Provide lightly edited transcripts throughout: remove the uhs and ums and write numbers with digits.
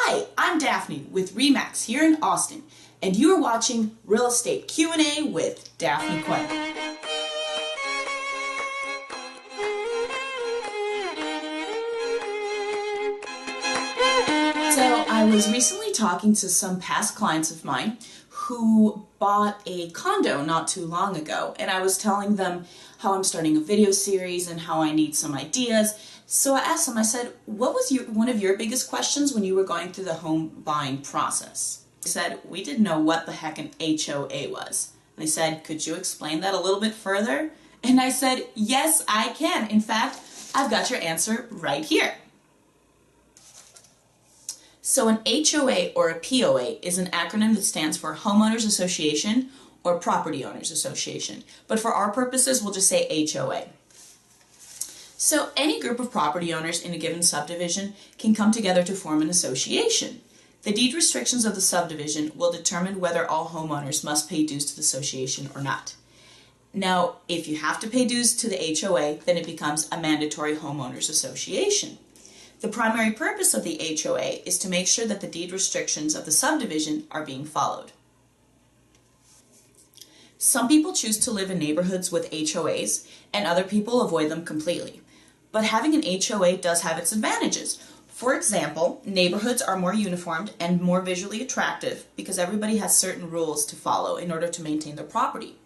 Hi, I'm Daphne with RE/MAX here in Austin, and you are watching Real Estate Q&A with Daphne Quinn. So I was recently talking to some past clients of mine who bought a condo not too long ago, and I was telling them how I'm starting a video series and how I need some ideas. So I asked them, I said, what was one of your biggest questions when you were going through the home buying process? They said, we didn't know what the heck an HOA was. And they said, could you explain that a little bit further? And I said, yes, I can. In fact, I've got your answer right here. So an HOA or a POA is an acronym that stands for Homeowners Association or Property Owners Association. But for our purposes, we'll just say HOA. So any group of property owners in a given subdivision can come together to form an association. The deed restrictions of the subdivision will determine whether all homeowners must pay dues to the association or not. Now, if you have to pay dues to the HOA, then it becomes a mandatory homeowners association. The primary purpose of the HOA is to make sure that the deed restrictions of the subdivision are being followed. Some people choose to live in neighborhoods with HOAs, and other people avoid them completely. But having an HOA does have its advantages. For example, neighborhoods are more uniformed and more visually attractive because everybody has certain rules to follow in order to maintain their property.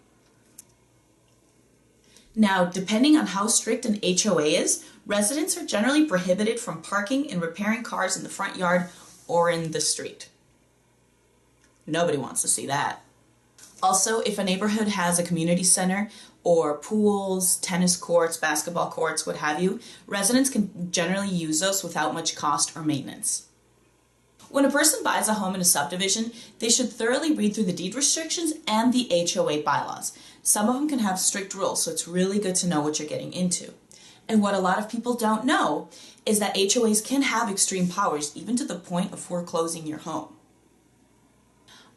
Now, depending on how strict an HOA is, residents are generally prohibited from parking and repairing cars in the front yard or in the street. Nobody wants to see that. Also, if a neighborhood has a community center or pools, tennis courts, basketball courts, what have you, residents can generally use those without much cost or maintenance. When a person buys a home in a subdivision, they should thoroughly read through the deed restrictions and the HOA bylaws. Some of them can have strict rules, so it's really good to know what you're getting into. And what a lot of people don't know is that HOAs can have extreme powers, even to the point of foreclosing your home.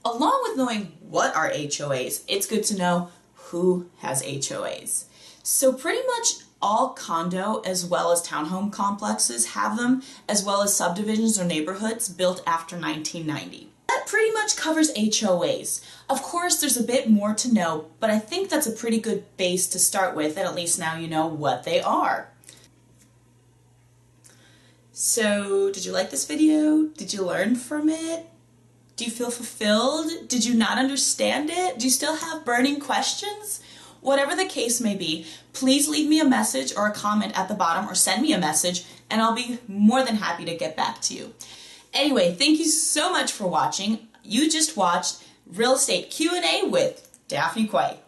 Along with knowing what are HOAs, it's good to know who has HOAs. So pretty much all condo as well as townhome complexes have them, as well as subdivisions or neighborhoods built after 1990. That pretty much covers HOAs. Of course, there's a bit more to know, but I think that's a pretty good base to start with, and at least now you know what they are. So, did you like this video? Did you learn from it? Do you feel fulfilled? Did you not understand it? Do you still have burning questions? Whatever the case may be, please leave me a message or a comment at the bottom or send me a message and I'll be more than happy to get back to you. Anyway, thank you so much for watching. You just watched Real Estate Q&A with Daphne Quay.